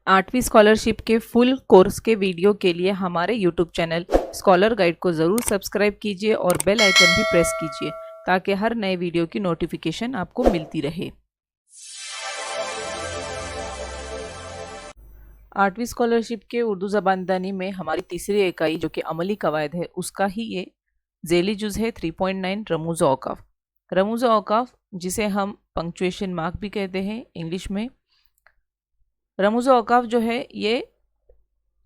8वीं स्कॉलरशिप के full course के वीडियो के लिए हमारे यूट्यूब चैनल स्कॉलर गाइड को ज़रूर सब्सक्राइब कीजिए और बेल आइकन भी प्रेस कीजिए ताकि हर नए वीडियो की नोटिफिकेशन आपको मिलती रहे। 8वीं स्कॉलरशिप के उर्दू ज़बानदानी में हमारी तीसरी इकाई जो कि अमली कवायद है उसका ही ये ज़ेली जुज़ है 3.9 रमूज़ औकाफ। रमूज़ औकाफ जिसे हम पंक्चुएशन मार्क भी कहते हैं इंग्लिश में। रमूज़ औकाफ जो है ये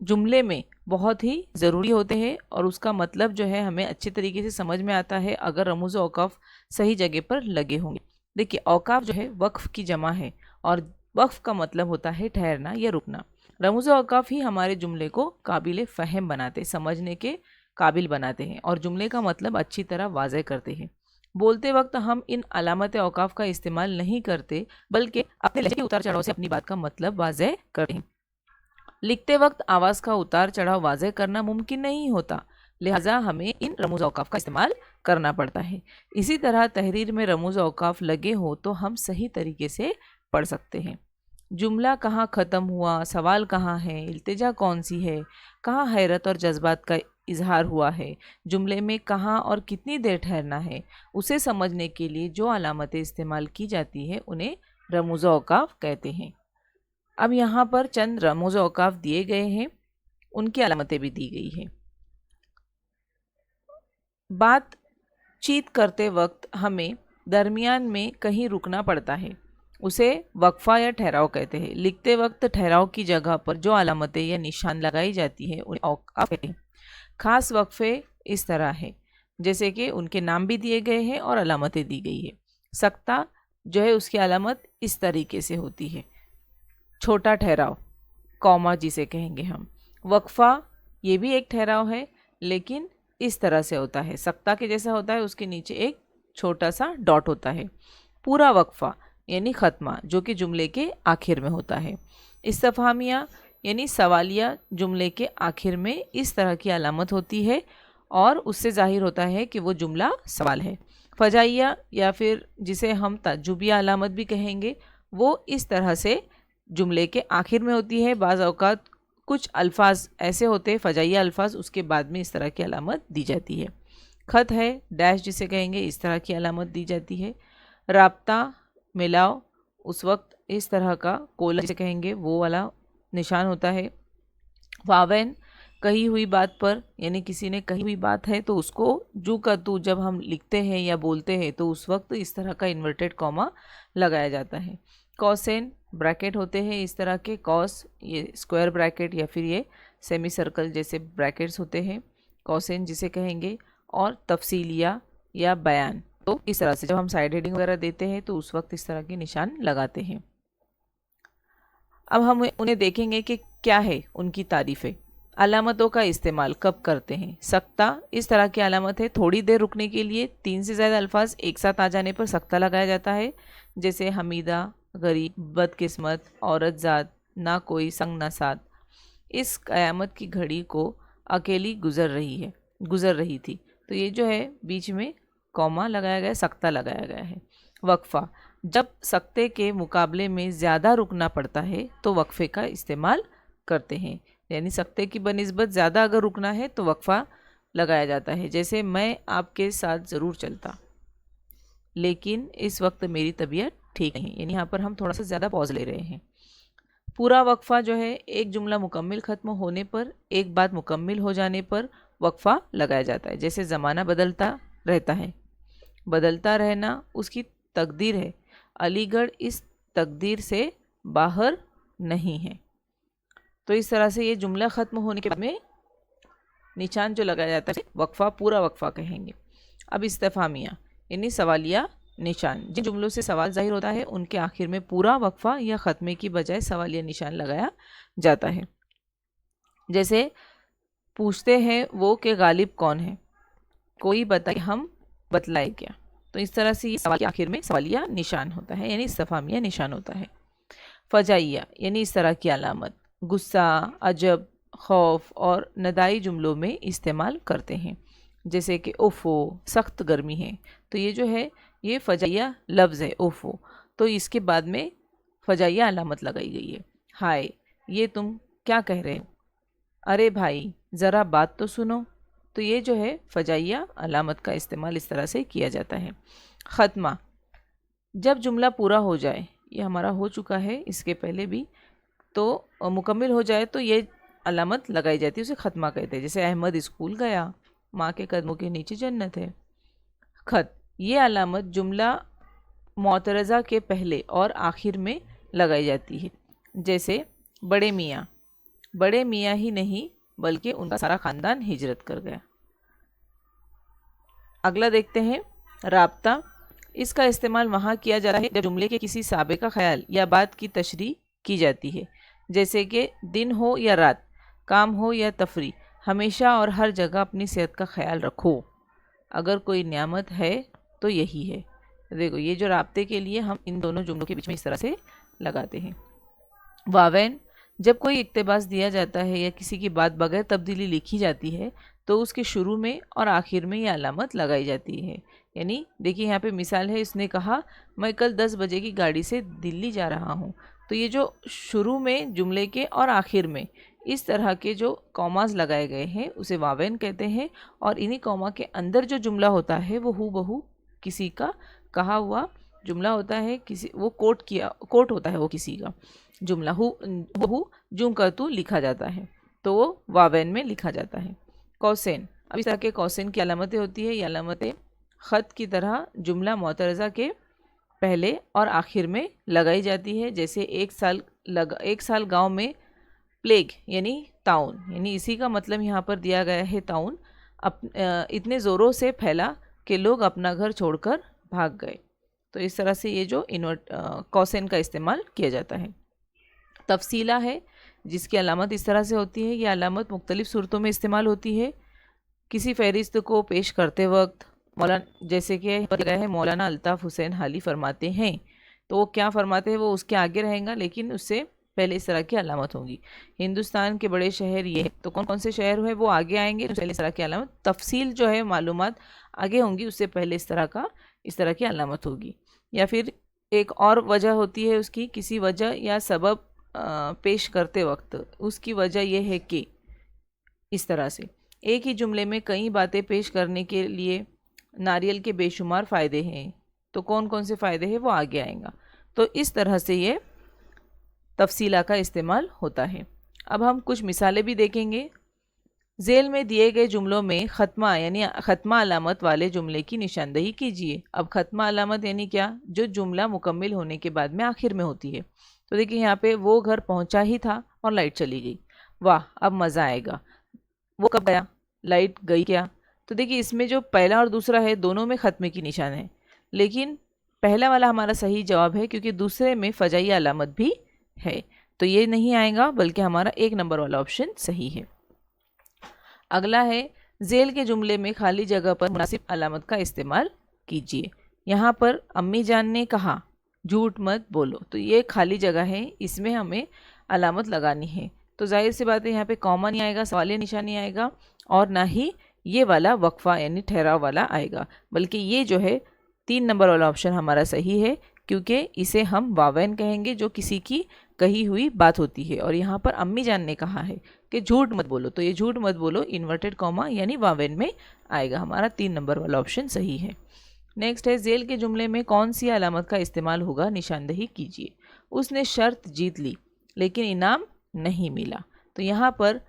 जुमले में बहुत ही ज़रूरी होते हैं और उसका मतलब जो है हमें अच्छे तरीके से समझ में आता है अगर रमूज़ औकाफ सही जगह पर लगे होंगे। देखिए, औकाफ जो है वक्फ़ की जमा है और वक्फ़ का मतलब होता है ठहरना या रुकना। रमूज़ औकाफ ही हमारे जुमले को काबिल फ़हम बनाते, समझने के काबिल बनाते हैं और जुमले का मतलब अच्छी तरह वाज़ेह करते हैं। बोलते वक्त हम इन अलामत औकाफ का इस्तेमाल नहीं करते बल्कि अपने लहजे के उतार चढ़ाव से अपनी बात का मतलब वाज़ेह करते हैं। लिखते वक्त आवाज़ का उतार चढ़ाव वाज़ेह करना मुमकिन नहीं होता, लिहाजा हमें इन रमूज़ औकाफ का इस्तेमाल करना पड़ता है। इसी तरह तहरीर में रमूज़ औकाफ लगे हो तो हम सही तरीके से पढ़ सकते हैं। जुमला कहाँ ख़त्म हुआ, सवाल कहाँ है, इल्तिजा कौन सी है, कहाँ हैरत और जज्बात का इजहार हुआ है, जुमले में कहाँ और कितनी देर ठहरना है, उसे समझने के लिए जो अलामतें इस्तेमाल की जाती है उन्हें रमूज़ औकाफ कहते हैं। अब यहाँ पर चंद रमूज़ औकाफ दिए गए हैं, उनकी अलामतें भी दी गई हैं। बातचीत करते वक्त हमें दरमियान में कहीं रुकना पड़ता है, उसे वक्फ़ा या ठहराव कहते हैं। लिखते वक्त ठहराव की जगह पर जो अलामतें या निशान लगाई जाती है उन्हें औकाफ कहते हैं। ख़ास वक्फ़े इस तरह है जैसे कि उनके नाम भी दिए गए हैं और अलामतें दी गई है। सख्ता जो है उसकी अलामत इस तरीके से होती है, छोटा ठहराव कॉमा जिसे कहेंगे हम। वक्फ़ा ये भी एक ठहराव है लेकिन इस तरह से होता है, सख्ता के जैसा होता है, उसके नीचे एक छोटा सा डॉट होता है। पूरा वक्फ़ा यानी ख़त्मा जो कि जुमले के आखिर में होता है। इस्तिफ़हामिया यानी सवालिया जुमले के आखिर में इस तरह की अलामत होती है और उससे ज़ाहिर होता है कि वो जुमला सवाल है। फ़जाइया या फिर जिसे हम ताज्जुबिया अलामत भी कहेंगे वो इस तरह से जुमले के आखिर में होती है। बाज़ औक़ात कुछ अल्फाज ऐसे होते हैं फ़जाइया अल्फाज, उसके बाद में इस तरह की अलामत दी जाती है। ख़त है डैश जिसे कहेंगे, इस तरह की अलामत दी जाती है। राब्ता मिलाओ उस वक्त इस तरह का कोला जिसे कहेंगे वो वाला निशान होता है। वावेन कही हुई बात पर यानी किसी ने कही हुई बात है तो उसको जू का तू जब हम लिखते हैं या बोलते हैं तो उस वक्त इस तरह का इन्वर्टेड कॉमा लगाया जाता है। कॉसेन ब्रैकेट होते हैं इस तरह के, कॉस ये स्क्वायर ब्रैकेट या फिर ये सेमी सर्कल जैसे ब्रैकेट्स होते हैं, कॉसेन जिसे कहेंगे। और तफसीलिया या बयान, तो इस तरह से जब हम साइड हेडिंग वगैरह देते हैं तो उस वक्त इस तरह के निशान लगाते हैं। अब हम उन्हें देखेंगे कि क्या है उनकी तारीफ़ें। अलामतों का इस्तेमाल कब करते हैं। सख्ता इस तरह की अलामत है, थोड़ी देर रुकने के लिए 3 से ज़्यादा अल्फाज एक साथ आ जाने पर सख्ता लगाया जाता है, जैसे हमीदा, गरीब, बदकिस्मत, औरत ज़ात, ना कोई संग ना साथ। इस क़यामत की घड़ी को अकेली गुज़र रही थी, तो ये जो है बीच में कॉमा लगाया गया, सख्ता लगाया गया है। वक्फ़ा जब सख्ते के मुकाबले में ज़्यादा रुकना पड़ता है तो वक्फ़े का इस्तेमाल करते हैं, यानी सख्ते की बनिस्बत ज़्यादा अगर रुकना है तो वक्फ़ा लगाया जाता है, जैसे मैं आपके साथ ज़रूर चलता लेकिन इस वक्त मेरी तबीयत ठीक नहीं, यानी यहाँ पर हम थोड़ा सा ज़्यादा पॉज ले रहे हैं। पूरा वक्फ़ा जो है एक जुमला मुकम्मिल ख़त्म होने पर, एक बात मुकम्मिल हो जाने पर वक्फ़ा लगाया जाता है, जैसे ज़माना बदलता रहता है, बदलता रहना उसकी तकदीर है, अलीगढ़ इस तकदीर से बाहर नहीं है। तो इस तरह से ये जुमला ख़त्म होने के बाद में निशान जो लगाया जाता है वक्फ़ा, पूरा वक्फ़ा कहेंगे। अब इस्तिफ़हामिया यानी सवालिया निशान, जिन जुमलों से सवाल ज़ाहिर होता है उनके आखिर में पूरा वक्फ़ा या ख़त्मे की बजाय सवालिया निशान लगाया जाता है, जैसे पूछते हैं वो कि गालिब कौन है, कोई बताए हम बतलाए क्या। तो इस तरह से ये सवाल के आखिर में सवालिया निशान होता है यानी इस्तिफ़हामिया निशान होता है। फ़जाइया यानी इस तरह की अलामत गुस्सा, अजब, खौफ और नदाई जुमलों में इस्तेमाल करते हैं, जैसे कि ओफ़ो सख्त गर्मी है, तो ये जो है ये फ़जाइया लफ्ज़ है ओफ़ो, तो इसके बाद में फ़जाइया अलामत लगाई गई है। हाय ये तुम क्या कह रहे हो? अरे भाई ज़रा बात तो सुनो। तो ये जो है फजाइया अलामत का इस्तेमाल इस तरह से किया जाता है। ख़त्मा, जब जुमला पूरा हो जाए, ये हमारा हो चुका है इसके पहले भी, तो मुकम्मिल हो जाए तो ये अलामत लगाई जाती है, उसे ख़त्मा कहते हैं। जैसे अहमद स्कूल गया, माँ के कदमों के नीचे जन्नत है। ख़त, ये अलामत जुमला मोतरज़ा के पहले और आखिर में लगाई जाती है। जैसे बड़े मियाँ ही नहीं बल्कि उनका सारा ख़ानदान हिजरत कर गया। अगला देखते हैं, राब्ता। इसका इस्तेमाल वहाँ किया जाता है जब जुमले के किसी साबिक़ा ख्याल या बात की तशरीह की जाती है। जैसे कि दिन हो या रात, काम हो या तफरी, हमेशा और हर जगह अपनी सेहत का ख्याल रखो। अगर कोई नियामत है तो यही है। देखो ये जो राब्ते के लिए हम इन दोनों जुमलों के बीच में इस तरह से लगाते हैं। वावेन, जब कोई इक्तबास दिया जाता है या किसी की बात बगैर तब्दीली लिखी जाती है तो उसके शुरू में और आखिर में ये अलामत लगाई जाती है। यानी देखिए यहाँ पे मिसाल है, इसने कहा मैं कल 10 बजे की गाड़ी से दिल्ली जा रहा हूँ। तो ये जो शुरू में जुमले के और आखिर में इस तरह के जो कॉमास लगाए गए हैं उसे वावेन कहते हैं। और इन्हीं कॉमा के अंदर जो जुमला होता है वो हूबहू किसी का कहा हुआ जुमला होता है, किसी वो कोट होता है वो किसी का जुमला हूबहू जूं का तू लिखा जाता है, तो वो वावेन में लिखा जाता है। कौसेन, अब इस तरह के कौसेन की अलामतें होती है। ये अलामतें ख़त की तरह जुमला मोतरज़ा के पहले और आखिर में लगाई जाती है। जैसे एक साल गांव में प्लेग यानी ताउन, यानी इसी का मतलब यहाँ पर दिया गया है ताउन इतने ज़ोरों से फैला कि लोग अपना घर छोड़कर भाग गए। तो इस तरह से ये जो कौसेन का इस्तेमाल किया जाता है। तफसीला है जिसकी अलामत इस तरह से होती है। ये अलामत मुख्तलिफ़ सूरतों में इस्तेमाल होती है। किसी फ़हरिस्त को पेश करते वक्त मौलाना, जैसे कि गया है मौलाना अल्ताफ़ हुसैन हाली फरमाते हैं, तो वो क्या फरमाते हैं वो उसके आगे रहेगा, लेकिन उससे पहले इस तरह की अलामत होगी। हिंदुस्तान के बड़े शहर ये है, तो कौन कौन से शहर हैं वो आगे आएंगे, तो पहले इस तरह की अलामत तफसील जो है मालूमात आगे होंगी, उससे पहले इस तरह की अलामत होगी। या फिर एक और वजह होती है उसकी, किसी वजह या सबब पेश करते वक्त उसकी वजह यह है कि इस तरह से एक ही जुमले में कई बातें पेश करने के लिए नारियल के बेशुमार फ़ायदे हैं, तो कौन कौन से फ़ायदे हैं वो आगे आएगा। तो इस तरह से ये तफसीला का इस्तेमाल होता है। अब हम कुछ मिसालें भी देखेंगे। ज़ेल में दिए गए जुमलों में ख़त्मा यानी ख़त्मा अलामत वाले जुमले की निशानदही कीजिए। अब ख़त्मा अलामत यानी क्या, जो जुमला मुकम्मिल होने के बाद में आखिर में होती है। तो देखिए यहाँ पे वो घर पहुँचा ही था और लाइट चली गई, वाह अब मज़ा आएगा। वो कब गया, लाइट गई क्या? तो देखिए इसमें जो पहला और दूसरा है दोनों में ख़त्मे की निशान है, लेकिन पहला वाला हमारा सही जवाब है क्योंकि दूसरे में फ़जाई अलामत भी है, तो ये नहीं आएगा, बल्कि हमारा 1 नंबर वाला ऑप्शन सही है। अगला है, ज़ेल के जुमले में खाली जगह पर मुनासिब अलामत का इस्तेमाल कीजिए। यहाँ पर अम्मी जान ने कहा झूठ मत बोलो, तो ये खाली जगह है, इसमें हमें अलामत लगानी है। तो जाहिर सी बात है यहाँ पे कॉमा नहीं आएगा, सवालिया निशान नहीं आएगा, और ना ही ये वाला वक्फा यानी ठहराव वाला आएगा, बल्कि ये जो है 3 नंबर वाला ऑप्शन हमारा सही है, क्योंकि इसे हम वावेन कहेंगे जो किसी की कही हुई बात होती है। और यहाँ पर अम्मी जान ने कहा है कि झूठ मत बोलो, तो ये झूठ मत बोलो इन्वर्टेड कॉमा यानी वावेन में आएगा, हमारा 3 नंबर वाला ऑप्शन सही है। नेक्स्ट है, ज़ेल के जुमले में कौन सी अलामत का इस्तेमाल होगा, निशानदही कीजिए। उसने शर्त जीत ली लेकिन इनाम नहीं मिला। तो यहाँ पर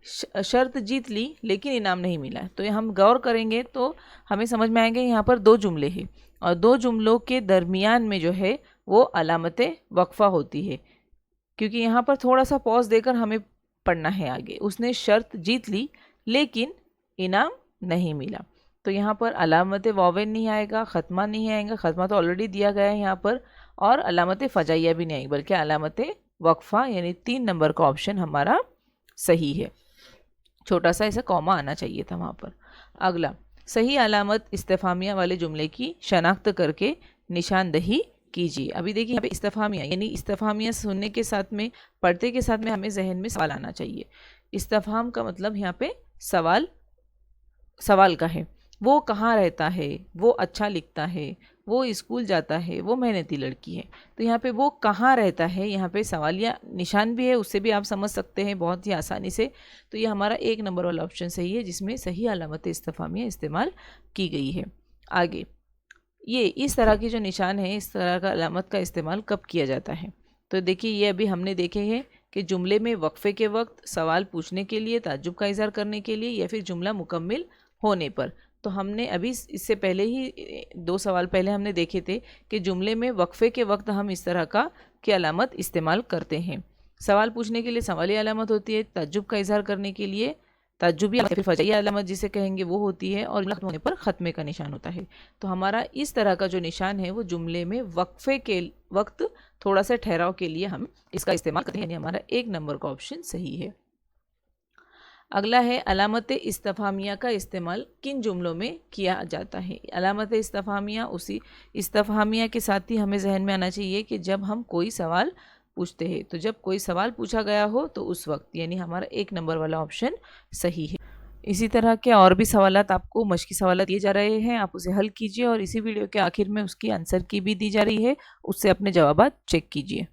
शर्त जीत ली लेकिन इनाम नहीं मिला, तो हम गौर करेंगे तो हमें समझ में आएंगे यहाँ पर 2 जुमले हैं और 2 जुमलों के दरमियान में जो है वो अलामत वक्फ़ा होती है, क्योंकि यहाँ पर थोड़ा सा पॉज देकर हमें पढ़ना है आगे। उसने शर्त जीत ली लेकिन इनाम नहीं मिला, तो यहाँ पर अलामत वावेन नहीं आएगा, ख़त्मा नहीं आएगा, ख़त्मा तो ऑलरेडी दिया गया है यहाँ पर, और अलामत फ़जाइया भी नहीं आएगी, बल्कि अलामत वक्फ़ा यानी 3 नंबर का ऑप्शन हमारा सही है। छोटा सा ऐसा कॉमा आना चाहिए था वहाँ पर। अगला, सही अलामत इस्तिफ़ामिया वाले जुमले की शनाख्त करके निशानदही कीजिए। अभी देखिए यहाँ पे इस्तिफ़ामिया यानी इस्तिफ़ामिया सुनने के साथ में, पढ़ते के साथ में हमें जहन में सवाल आना चाहिए। इस्तिफ़ाम का मतलब यहाँ पे सवाल का है। वो कहाँ रहता है, वो अच्छा लिखता है, वो स्कूल जाता है, वो मेहनती लड़की है। तो यहाँ पे वो कहाँ रहता है, यहाँ पे सवालिया निशान भी है, उससे भी आप समझ सकते हैं बहुत ही आसानी से। तो ये हमारा 1 नंबर वाला ऑप्शन सही है, जिसमें सही अलामत इस्तिफामिया इस्तेमाल की गई है। आगे, ये इस तरह की जो निशान है, इस तरह का अलामत का इस्तेमाल कब किया जाता है? तो देखिए, ये अभी हमने देखे हैं कि जुमले में वक्फे के वक्त, सवाल पूछने के लिए, ताज्जुब का इज़हार करने के लिए, या फिर जुमला मुकम्मिल होने पर। तो हमने अभी इससे पहले ही 2 सवाल पहले हमने देखे थे कि जुमले में वक्फे के वक्त हम इस तरह का की अलामत इस्तेमाल करते हैं। सवाल पूछने के लिए सवाली अलामत होती है, ताज्जुब का इज़हार करने के लिए ताज्जुबी या फिर फजाई अलामत जिसे कहेंगे वो होती है, और खत्म होने पर ख़त्मे का निशान होता है। तो हमारा इस तरह का जो निशान है वो जुमले में वक्फे के वक्त थोड़ा सा ठहराव के लिए हम इसका इस्तेमाल करते हैं, यानी हमारा 1 नंबर का ऑप्शन सही है। अगला है अलामत इस्तिफामिया का इस्तेमाल किन जुमलों में किया जाता है? अलामत इस्तिफामिया उसी इस्तिफामिया के साथ ही हमें जहन में आना चाहिए कि जब हम कोई सवाल पूछते हैं, तो जब कोई सवाल पूछा गया हो तो उस वक्त, यानी हमारा 1 नंबर वाला ऑप्शन सही है। इसी तरह के और भी सवालात आपको मश्की सवालात दिए जा रहे हैं, आप उसे हल कीजिए और इसी वीडियो के आखिर में उसकी आंसर की भी दी जा रही है, उससे अपने जवाबात चेक कीजिए।